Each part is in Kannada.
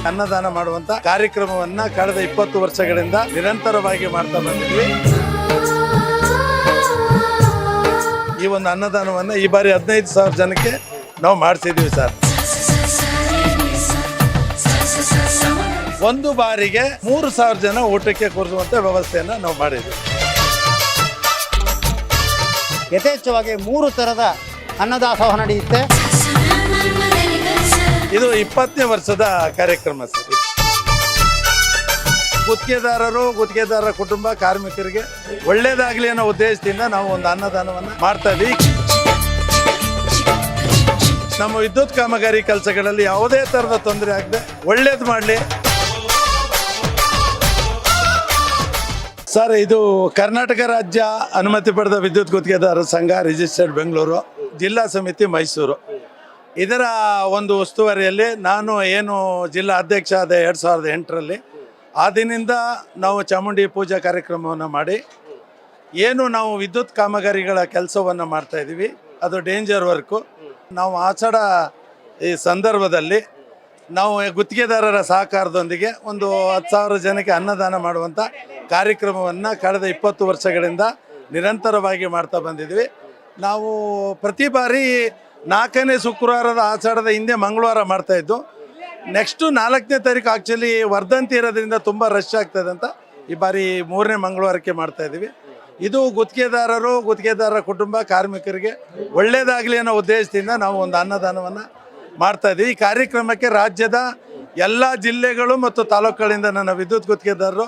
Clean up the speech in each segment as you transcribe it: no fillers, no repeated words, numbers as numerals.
ಅನ್ನದಾನ ಮಾಡುವಂತ ಕಾರ್ಯಕ್ರಮವನ್ನ ಕಳೆದ 20 ವರ್ಷಗಳಿಂದ ನಿರಂತರವಾಗಿ ಮಾಡ್ತಾ ಬಂದಿದ್ವಿ. ಈ ಒಂದು ಅನ್ನದಾನವನ್ನ ಈ ಬಾರಿ 15,000 ಜನಕ್ಕೆ ನಾವು ಮಾಡಿಸಿದ್ವಿ ಸರ್. ಒಂದು ಬಾರಿಗೆ 3,000 ಜನ ಊಟಕ್ಕೆ ಕೂರಿಸುವಂತ ವ್ಯವಸ್ಥೆಯನ್ನ ನಾವು ಮಾಡಿದ್ವಿ. ಯಥೇಚ್ಛವಾಗಿ 3 ಥರದ ಅನ್ನದಾಸೋಹ ನಡೆಯುತ್ತೆ. ಇದು 20ನೇ ವರ್ಷದ ಕಾರ್ಯಕ್ರಮ ಸರ್. ಗುತ್ತಿಗೆದಾರರ ಕುಟುಂಬ ಕಾರ್ಮಿಕರಿಗೆ ಒಳ್ಳೇದಾಗ್ಲಿ ಅನ್ನೋ ಉದ್ದೇಶದಿಂದ ನಾವು ಒಂದು ಅನ್ನದಾನವನ್ನ ಮಾಡ್ತಾ ಇದ್ದೀವಿ. ನಮ್ಮ ವಿದ್ಯುತ್ ಕಾಮಗಾರಿ ಕೆಲಸಗಳಲ್ಲಿ ಯಾವುದೇ ತರದ ತೊಂದರೆ ಆಗದೆ ಒಳ್ಳೇದು ಮಾಡಲಿ ಸರ್. ಇದು ಕರ್ನಾಟಕ ರಾಜ್ಯ ಅನುಮತಿ ಪಡೆದ ವಿದ್ಯುತ್ ಗುತ್ತಿಗೆದಾರರ ಸಂಘ ರಿಜಿಸ್ಟರ್ಡ್ ಬೆಂಗಳೂರು, ಜಿಲ್ಲಾ ಸಮಿತಿ ಮೈಸೂರು. ಇದರ ಒಂದು ಉಸ್ತುವಾರಿಯಲ್ಲಿ ನಾನು ಏನು ಜಿಲ್ಲಾ ಅಧ್ಯಕ್ಷ ಆದ 2008ರಲ್ಲಿ ಆ ದಿನದಿಂದ ನಾವು ಚಾಮುಂಡಿ ಪೂಜಾ ಕಾರ್ಯಕ್ರಮವನ್ನು ಮಾಡಿ ಏನು ನಾವು ವಿದ್ಯುತ್ ಕಾಮಗಾರಿಗಳ ಕೆಲಸವನ್ನು ಮಾಡ್ತಾಯಿದ್ದೀವಿ. ಅದು ಡೇಂಜರ್ ವರ್ಕು. ನಾವು ಆಷಾಢ ಈ ಸಂದರ್ಭದಲ್ಲಿ ನಾವು ಗುತ್ತಿಗೆದಾರರ ಸಹಕಾರದೊಂದಿಗೆ ಒಂದು 10,000 ಜನಕ್ಕೆ ಅನ್ನದಾನ ಮಾಡುವಂಥ ಕಾರ್ಯಕ್ರಮವನ್ನು ಕಳೆದ 20 ವರ್ಷಗಳಿಂದ ನಿರಂತರವಾಗಿ ಮಾಡ್ತಾ ಬಂದಿದ್ವಿ. ನಾವು ಪ್ರತಿ ಬಾರಿ 4ನೇ ಶುಕ್ರವಾರದ ಆಷಾಢದ ಹಿಂದೆ ಮಂಗಳವಾರ ಮಾಡ್ತಾಯಿದ್ದು. ನೆಕ್ಸ್ಟು 4ನೇ ತಾರೀಕು ಆ್ಯಕ್ಚುಲಿ ವರ್ಧಂತಿ ಇರೋದ್ರಿಂದ ತುಂಬ ರಶ್ ಆಗ್ತದೆ ಅಂತ ಈ ಬಾರಿ 3ನೇ ಮಂಗಳವಾರಕ್ಕೆ ಮಾಡ್ತಾಯಿದ್ದೀವಿ. ಇದು ಗುತ್ತಿಗೆದಾರರ ಕುಟುಂಬ ಕಾರ್ಮಿಕರಿಗೆ ಒಳ್ಳೆಯದಾಗಲಿ ಅನ್ನೋ ಉದ್ದೇಶದಿಂದ ನಾವು ಒಂದು ಅನ್ನದಾನವನ್ನು ಮಾಡ್ತಾಯಿದ್ದೀವಿ. ಈ ಕಾರ್ಯಕ್ರಮಕ್ಕೆ ರಾಜ್ಯದ ಎಲ್ಲ ಜಿಲ್ಲೆಗಳು ಮತ್ತು ತಾಲೂಕುಗಳಿಂದ ನನ್ನ ವಿದ್ಯುತ್ ಗುತ್ತಿಗೆದಾರರು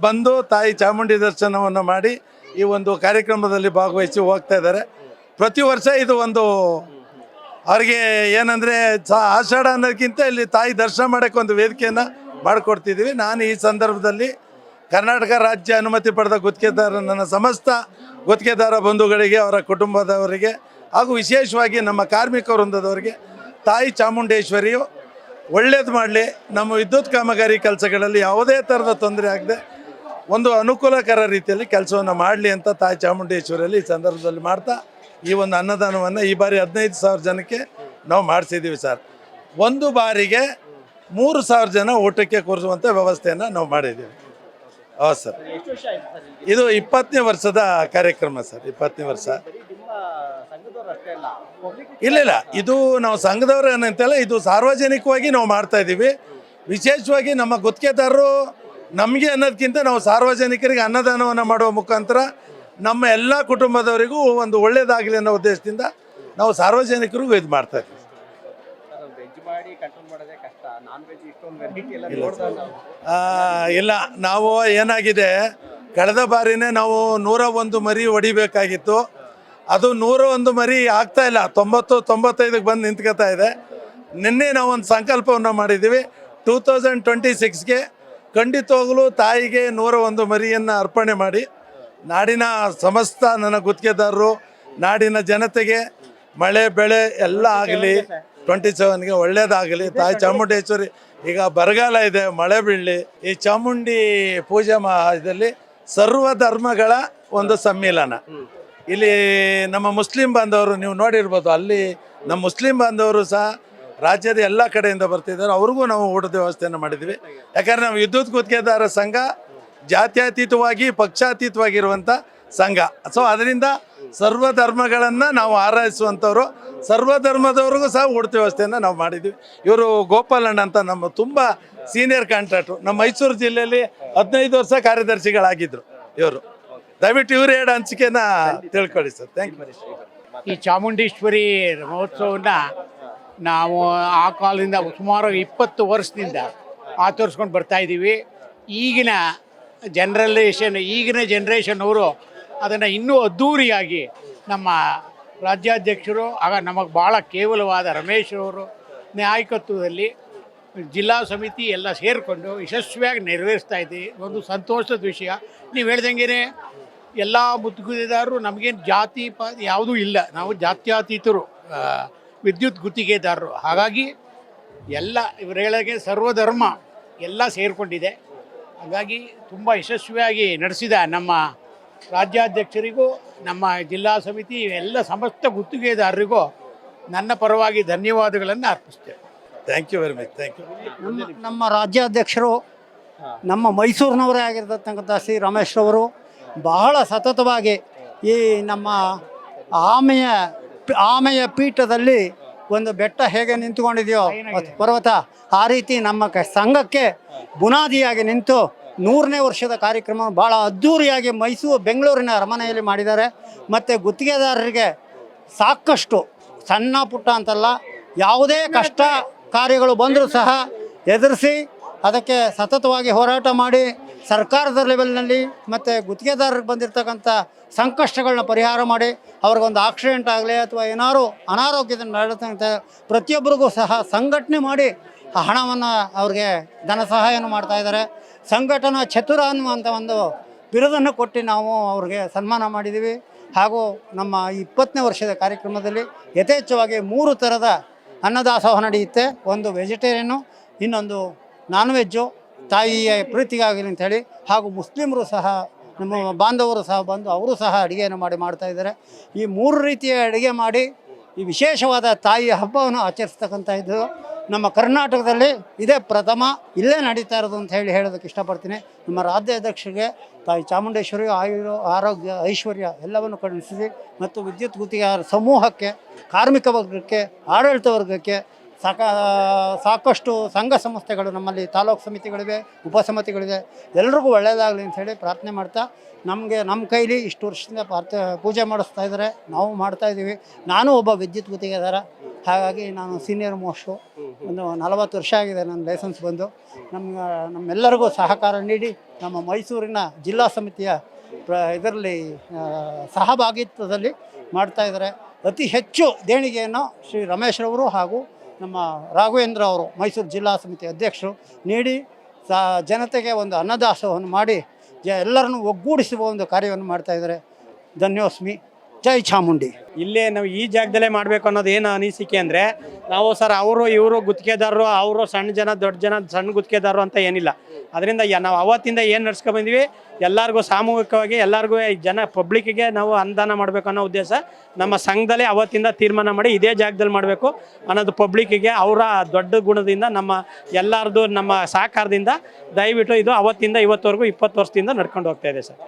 ಬಂದು ತಾಯಿ ಚಾಮುಂಡಿ ದರ್ಶನವನ್ನು ಮಾಡಿ ಈ ಒಂದು ಕಾರ್ಯಕ್ರಮದಲ್ಲಿ ಭಾಗವಹಿಸಿ ಹೋಗ್ತಾ ಇದ್ದಾರೆ. ಪ್ರತಿ ವರ್ಷ ಇದು ಒಂದು ಅವ್ರಿಗೆ ಏನಂದರೆ ಆಷಾಢ ಅನ್ನೋದಕ್ಕಿಂತ ಇಲ್ಲಿ ತಾಯಿ ದರ್ಶನ ಮಾಡೋಕ್ಕೆ ಒಂದು ವೇದಿಕೆಯನ್ನು ಮಾಡಿಕೊಡ್ತಿದ್ದೀವಿ. ನಾನು ಈ ಸಂದರ್ಭದಲ್ಲಿ ಕರ್ನಾಟಕ ರಾಜ್ಯ ಅನುಮತಿ ಪಡೆದ ನನ್ನ ಸಮಸ್ತ ಗುತ್ತಿಗೆದಾರ ಬಂಧುಗಳಿಗೆ, ಅವರ ಕುಟುಂಬದವರಿಗೆ ಹಾಗೂ ವಿಶೇಷವಾಗಿ ನಮ್ಮ ಕಾರ್ಮಿಕ ವೃಂದದವರಿಗೆ ತಾಯಿ ಚಾಮುಂಡೇಶ್ವರಿಯು ಒಳ್ಳೇದು ಮಾಡಲಿ, ನಮ್ಮ ವಿದ್ಯುತ್ ಕಾಮಗಾರಿ ಕೆಲಸಗಳಲ್ಲಿ ಯಾವುದೇ ಥರದ ತೊಂದರೆ ಆಗದೆ ಒಂದು ಅನುಕೂಲಕರ ರೀತಿಯಲ್ಲಿ ಕೆಲಸವನ್ನು ಮಾಡಲಿ ಅಂತ ತಾಯಿ ಚಾಮುಂಡೇಶ್ವರಿಯಲ್ಲಿ ಈ ಸಂದರ್ಭದಲ್ಲಿ ಮಾಡ್ತಾ ಈ ಒಂದು ಅನ್ನದಾನವನ್ನು ಈ ಬಾರಿ 15,000 ಜನಕ್ಕೆ ನಾವು ಮಾಡಿಸಿದ್ದೀವಿ ಸರ್. ಒಂದು ಬಾರಿಗೆ 3,000 ಜನ ಊಟಕ್ಕೆ ಕೂರಿಸುವಂಥ ವ್ಯವಸ್ಥೆಯನ್ನು ನಾವು ಮಾಡಿದ್ದೀವಿ. ಹೌದು ಸರ್. ಇದು 20ನೇ ವರ್ಷದ ಕಾರ್ಯಕ್ರಮ ಸರ್. 20ನೇ ವರ್ಷ. ಇಲ್ಲ, ಇದು ನಾವು ಸಂಘದವ್ರು ಏನಂತಲ್ಲ, ಇದು ಸಾರ್ವಜನಿಕವಾಗಿ ನಾವು ಮಾಡ್ತಾ ಇದ್ದೀವಿ. ವಿಶೇಷವಾಗಿ ನಮ್ಮ ಗುತ್ತಿಗೆದಾರರು ನಮಗೆ ಅನ್ನೋದಕ್ಕಿಂತ ನಾವು ಸಾರ್ವಜನಿಕರಿಗೆ ಅನ್ನದಾನವನ್ನು ಮಾಡುವ ಮುಖಾಂತರ ನಮ್ಮ ಎಲ್ಲ ಕುಟುಂಬದವರಿಗೂ ಒಂದು ಒಳ್ಳೇದಾಗಲಿ ಅನ್ನೋ ಉದ್ದೇಶದಿಂದ ನಾವು ಸಾರ್ವಜನಿಕರಿಗೂ ಇದು ಮಾಡ್ತಾ ಇದ್ದೀವಿ. ಇಲ್ಲ, ನಾವು ಏನಾಗಿದೆ, ಕಳೆದ ಬಾರಿನೇ ನಾವು 101 ಮರಿ ಹೊಡಿಬೇಕಾಗಿತ್ತು. ಅದು 101 ಮರಿ ಆಗ್ತಾ ಇಲ್ಲ, 90-95ಕ್ಕೆ ಬಂದು ನಿಂತ್ಕೋತಾ ಇದೆ. ನಿನ್ನೆ ನಾವು ಒಂದು ಸಂಕಲ್ಪವನ್ನು ಮಾಡಿದ್ದೀವಿ. 2026ಗೆ ಖಂಡಿತವಾಗಲೂ ತಾಯಿಗೆ 101 ಮರಿಯನ್ನು ಅರ್ಪಣೆ ಮಾಡಿ ನಾಡಿನ ಸಮಸ್ತ ನನ್ನ ಗುತ್ತಿಗೆದಾರರು, ನಾಡಿನ ಜನತೆಗೆ ಮಳೆ ಬೆಳೆ ಎಲ್ಲ ಆಗಲಿ, 27ಗೆ ಒಳ್ಳೇದಾಗಲಿ. ತಾಯಿ ಚಾಮುಂಡೇಶ್ವರಿ, ಈಗ ಬರಗಾಲ ಇದೆ, ಮಳೆ ಬೀಳಲಿ. ಈ ಚಾಮುಂಡಿ ಪೂಜೆ ಇದರಲ್ಲಿ ಸರ್ವ ಧರ್ಮಗಳ ಒಂದು ಸಮ್ಮಿಲನ. ಇಲ್ಲಿ ನಮ್ಮ ಮುಸ್ಲಿಂ ಬಾಂಧವರು ನೀವು ನೋಡಿರ್ಬೋದು, ಅಲ್ಲಿ ನಮ್ಮ ಮುಸ್ಲಿಂ ಬಾಂಧವರು ಸಹ ರಾಜ್ಯದ ಎಲ್ಲ ಕಡೆಯಿಂದ ಬರ್ತಿದ್ದಾರೆ. ಅವ್ರಿಗೂ ನಾವು ಊಟದ ವ್ಯವಸ್ಥೆಯನ್ನು ಮಾಡಿದ್ವಿ. ಯಾಕಂದರೆ ನಾವು ವಿದ್ಯುತ್ ಗುತ್ತಿಗೆದಾರ ಸಂಘ ಜಾತ್ಯತೀತವಾಗಿ ಪಕ್ಷಾತೀತವಾಗಿರುವಂಥ ಸಂಘ. ಸೊ ಅದರಿಂದ ಸರ್ವ ಧರ್ಮಗಳನ್ನು ನಾವು ಆರೈಸುವಂಥವ್ರು, ಸರ್ವ ಧರ್ಮದವ್ರಿಗೂ ಸಹ ಊಟದ ವ್ಯವಸ್ಥೆಯನ್ನು ನಾವು ಮಾಡಿದ್ವಿ. ಇವರು ಗೋಪಾಲಣ್ಣ ಅಂತ ನಮ್ಮ ತುಂಬ ಸೀನಿಯರ್ ಕಾಂಟ್ರಾಕ್ಟ್ರು, ನಮ್ಮ ಮೈಸೂರು ಜಿಲ್ಲೆಯಲ್ಲಿ 15 ವರ್ಷ ಕಾರ್ಯದರ್ಶಿಗಳಾಗಿದ್ದರು ಇವರು. ದಯವಿಟ್ಟು ಇವರು ಎರಡು ಹಂಚಿಕೆನ ತಿಳ್ಕೊಳ್ಳಿ ಸರ್. Thank you. ಈ ಚಾಮುಂಡೇಶ್ವರಿ ಮಹೋತ್ಸವವನ್ನು ನಾವು ಆ ಕಾಲದಿಂದ ಸುಮಾರು 20 ವರ್ಷದಿಂದ ಆಚರಿಸ್ಕೊಂಡು ಬರ್ತಾಯಿದ್ದೀವಿ. ಈಗಿನ ಜನ್ರೇಷನ್ ಅವರು ಅದನ್ನು ಇನ್ನೂ ಅದ್ಧೂರಿಯಾಗಿ ನಮ್ಮ ರಾಜ್ಯಾಧ್ಯಕ್ಷರು ಆಗ ನಮಗೆ ಭಾಳ ಕೇವಲವಾದ ರಮೇಶ್ ಅವರು ನಾಯಕತ್ವದಲ್ಲಿ ಜಿಲ್ಲಾ ಸಮಿತಿ ಎಲ್ಲ ಸೇರಿಕೊಂಡು ಯಶಸ್ವಿಯಾಗಿ ನೆರವೇರಿಸ್ತಾ ಇದ್ದೀವಿ. ಒಂದು ಸಂತೋಷದ ವಿಷಯ. ನೀವು ಹೇಳ್ದಂಗೆ ಎಲ್ಲ ಗುತ್ತಿಗೆದಾರರು, ನಮಗೇನು ಜಾತಿ ಯಾವುದೂ ಇಲ್ಲ, ನಾವು ಜಾತ್ಯತೀತರು ವಿದ್ಯುತ್ ಗುತ್ತಿಗೆದಾರರು. ಹಾಗಾಗಿ ಎಲ್ಲ ಇವರು ಹೇಳೋಕ್ಕೆ ಸರ್ವಧರ್ಮ ಎಲ್ಲ ಸೇರಿಕೊಂಡಿದೆ. ಹಾಗಾಗಿ ತುಂಬ ಯಶಸ್ವಿಯಾಗಿ ನಡೆಸಿದ ನಮ್ಮ ರಾಜ್ಯಾಧ್ಯಕ್ಷರಿಗೂ ನಮ್ಮ ಜಿಲ್ಲಾ ಸಮಿತಿ ಎಲ್ಲ ಸಮಸ್ತ ಗುತ್ತಿಗೆದಾರರಿಗೂ ನನ್ನ ಪರವಾಗಿ ಧನ್ಯವಾದಗಳನ್ನು ಅರ್ಪಿಸ್ತೇನೆ. Thank you very much, thank you. ನಮ್ಮ ರಾಜ್ಯಾಧ್ಯಕ್ಷರು ನಮ್ಮ ಮೈಸೂರಿನವರೇ ಆಗಿರತಕ್ಕಂಥ ಸಿ ರಮೇಶ್ರವರು ಬಹಳ ಸತತವಾಗಿ ಈ ನಮ್ಮ ಆಮೆಯ ಪೀಠದಲ್ಲಿ ಒಂದು ಬೆಟ್ಟ ಹೇಗೆ ನಿಂತುಕೊಂಡಿದೆಯೋ ಪರ್ವತ, ಆ ರೀತಿ ನಮ್ಮ ಸಂಘಕ್ಕೆ ಬುನಾದಿಯಾಗಿ ನಿಂತು 100ನೇ ವರ್ಷದ ಕಾರ್ಯಕ್ರಮ ಭಾಳ ಅದ್ಧೂರಿಯಾಗಿ ಬೆಂಗಳೂರಿನ ಅರಮನೆಯಲ್ಲಿ ಮಾಡಿದ್ದಾರೆ. ಮತ್ತು ಗುತ್ತಿಗೆದಾರರಿಗೆ ಸಾಕಷ್ಟು ಸಣ್ಣ ಪುಟ್ಟ ಅಂತಲ್ಲ, ಯಾವುದೇ ಕಷ್ಟ ಕಾರ್ಯಗಳು ಬಂದರೂ ಸಹ ಎದುರಿಸಿ ಅದಕ್ಕೆ ಸತತವಾಗಿ ಹೋರಾಟ ಮಾಡಿ ಸರ್ಕಾರದ ಲೆವೆಲ್ನಲ್ಲಿ ಮತ್ತು ಗುತ್ತಿಗೆದಾರರಿಗೆ ಬಂದಿರತಕ್ಕಂಥ ಸಂಕಷ್ಟಗಳನ್ನ ಪರಿಹಾರ ಮಾಡಿ ಅವ್ರಿಗೊಂದು ಆಕ್ಸಿಡೆಂಟ್ ಆಗಲಿ ಅಥವಾ ಏನಾದ್ರು ಅನಾರೋಗ್ಯದಿಂದ ನಡೆದಂಥ ಪ್ರತಿಯೊಬ್ಬರಿಗೂ ಸಹ ಸಂಘಟನೆ ಮಾಡಿ ಆ ಹಣವನ್ನು ಅವ್ರಿಗೆ ಧನ ಸಹಾಯವನ್ನು ಮಾಡ್ತಾಯಿದ್ದಾರೆ. ಸಂಘಟನಾ ಚತುರ ಅನ್ನುವಂಥ ಒಂದು ಬಿರುದನ್ನು ಕೊಟ್ಟು ನಾವು ಅವ್ರಿಗೆ ಸನ್ಮಾನ ಮಾಡಿದ್ದೀವಿ. ಹಾಗೂ ನಮ್ಮ 20ನೇ ವರ್ಷದ ಕಾರ್ಯಕ್ರಮದಲ್ಲಿ ಯಥೇಚ್ಛವಾಗಿ 3 ಥರದ ಅನ್ನದಾಸೋಹ ನಡೆಯುತ್ತೆ. ಒಂದು ವೆಜಿಟೇರಿಯನ್ನು, ಇನ್ನೊಂದು ನಾನ್ ವೆಜ್ಜು, ತಾಯಿಯ ಪ್ರೀತಿಗಾಗಲಿ ಅಂಥೇಳಿ, ಹಾಗೂ ಮುಸ್ಲಿಮರು ಸಹ ನಮ್ಮ ಬಾಂಧವರು ಸಹ ಬಂದು ಅವರು ಸಹ ಅಡುಗೆಯನ್ನು ಮಾಡ್ತಾಯಿದ್ದಾರೆ. ಈ 3 ರೀತಿಯ ಅಡುಗೆ ಮಾಡಿ ಈ ವಿಶೇಷವಾದ ತಾಯಿಯ ಹಬ್ಬವನ್ನು ಆಚರಿಸ್ತಕ್ಕಂಥ ಇದು ನಮ್ಮ ಕರ್ನಾಟಕದಲ್ಲಿ ಇದೇ ಪ್ರಥಮ, ಇಲ್ಲೇ ನಡೀತಾ ಇರೋದು ಅಂತ ಹೇಳೋದಕ್ಕೆ ಇಷ್ಟಪಡ್ತೀನಿ. ನಮ್ಮ ರಾಜ್ಯಾಧ್ಯಕ್ಷರಿಗೆ ತಾಯಿ ಚಾಮುಂಡೇಶ್ವರಿ ಆರೋಗ್ಯ ಐಶ್ವರ್ಯ ಎಲ್ಲವನ್ನು ಕರುಣಿಸಿ ಮತ್ತು ವಿದ್ಯುತ್ ಗುತ್ತಿಗೆದಾರ ಸಮೂಹಕ್ಕೆ, ಕಾರ್ಮಿಕ ವರ್ಗಕ್ಕೆ, ಆಡಳಿತ ವರ್ಗಕ್ಕೆ, ಸಾಕಷ್ಟು ಸಂಘ ಸಂಸ್ಥೆಗಳು ನಮ್ಮಲ್ಲಿ ತಾಲೂಕು ಸಮಿತಿಗಳಿವೆ, ಉಪಸಮಿತಿಗಳಿವೆ, ಎಲ್ರಿಗೂ ಒಳ್ಳೆಯದಾಗಲಿ ಅಂಥೇಳಿ ಪ್ರಾರ್ಥನೆ ಮಾಡ್ತಾ, ನಮ್ಮ ಕೈಲಿ ಇಷ್ಟು ವರ್ಷದಿಂದ ಪೂಜೆ ಮಾಡಿಸ್ತಾ ಇದ್ದಾರೆ, ನಾವು ಮಾಡ್ತಾಯಿದ್ದೀವಿ. ನಾನು ಒಬ್ಬ ವಿದ್ಯುತ್ ಗುತ್ತಿಗೆದಾರ, ಹಾಗಾಗಿ ನಾನು ಸೀನಿಯರ್ ಮೋಸ್ಟು. ಒಂದು 40 ವರ್ಷ ಆಗಿದೆ ನನ್ನ ಲೈಸೆನ್ಸ್ ಬಂದು. ನಮ್ಮೆಲ್ಲರಿಗೂ ಸಹಕಾರ ನೀಡಿ ನಮ್ಮ ಮೈಸೂರಿನ ಜಿಲ್ಲಾ ಸಮಿತಿಯ ಇದರಲ್ಲಿ ಸಹಭಾಗಿತ್ವದಲ್ಲಿ ಮಾಡ್ತಾಯಿದ್ದಾರೆ. ಅತಿ ಹೆಚ್ಚು ದೇಣಿಗೆಯನ್ನು ಶ್ರೀ ರಮೇಶ್ರವರು ಹಾಗೂ ನಮ್ಮ ರಾಘವೇಂದ್ರ ಅವರು ಮೈಸೂರು ಜಿಲ್ಲಾ ಸಮಿತಿ ಅಧ್ಯಕ್ಷರು ನೀಡಿ ಜನತೆಗೆ ಒಂದು ಅನ್ನದಾಸೋಹವನ್ನು ಮಾಡಿ ಎಲ್ಲರನ್ನು ಒಗ್ಗೂಡಿಸುವ ಒಂದು ಕಾರ್ಯವನ್ನು ಮಾಡ್ತಾಯಿದ್ದಾರೆ. ಧನ್ಯೋಸ್ಮಿ. ಜೈ ಚಾಮುಂಡಿ. ಇಲ್ಲೇ ನಾವು ಈ ಜಾಗದಲ್ಲೇ ಮಾಡಬೇಕು ಅನ್ನೋದು ಏನು ಅನಿಸಿಕೆ ಅಂದರೆ, ನಾವು ಸರ್ ಅವರು ಇವರು ಗುತ್ತಿಗೆದಾರರು, ಅವರು ಸಣ್ಣ ಜನ ದೊಡ್ಡ ಜನ ಸಣ್ಣ ಗುತ್ತಿಗೆದಾರರು ಅಂತ ಏನಿಲ್ಲ. ಅದರಿಂದ ನಾವು ಅವತ್ತಿಂದ ಏನು ನಡ್ಸ್ಕೊಂಡು ಬಂದ್ವಿ, ಎಲ್ಲರಿಗೂ ಸಾಮೂಹಿಕವಾಗಿ ಎಲ್ಲರಿಗೂ ಜನ ಪಬ್ಲಿಕ್ಕಿಗೆ ನಾವು ಅನುದಾನ ಮಾಡಬೇಕು ಅನ್ನೋ ಉದ್ದೇಶ ನಮ್ಮ ಸಂಘದಲ್ಲೇ ಅವತ್ತಿಂದ ತೀರ್ಮಾನ ಮಾಡಿ ಇದೇ ಜಾಗದಲ್ಲಿ ಮಾಡಬೇಕು ಅನ್ನೋದು ಪಬ್ಲಿಕ್ಕಿಗೆ ಅವರ ದೊಡ್ಡ ಗುಣದಿಂದ ನಮ್ಮ ಎಲ್ಲರದು ನಮ್ಮ ಸಹಕಾರದಿಂದ ದಯವಿಟ್ಟು ಇದು ಅವತ್ತಿಂದ ಇವತ್ತವರೆಗೂ 20 ವರ್ಷದಿಂದ ನಡ್ಕೊಂಡು ಹೋಗ್ತಾ ಇದೆ ಸರ್.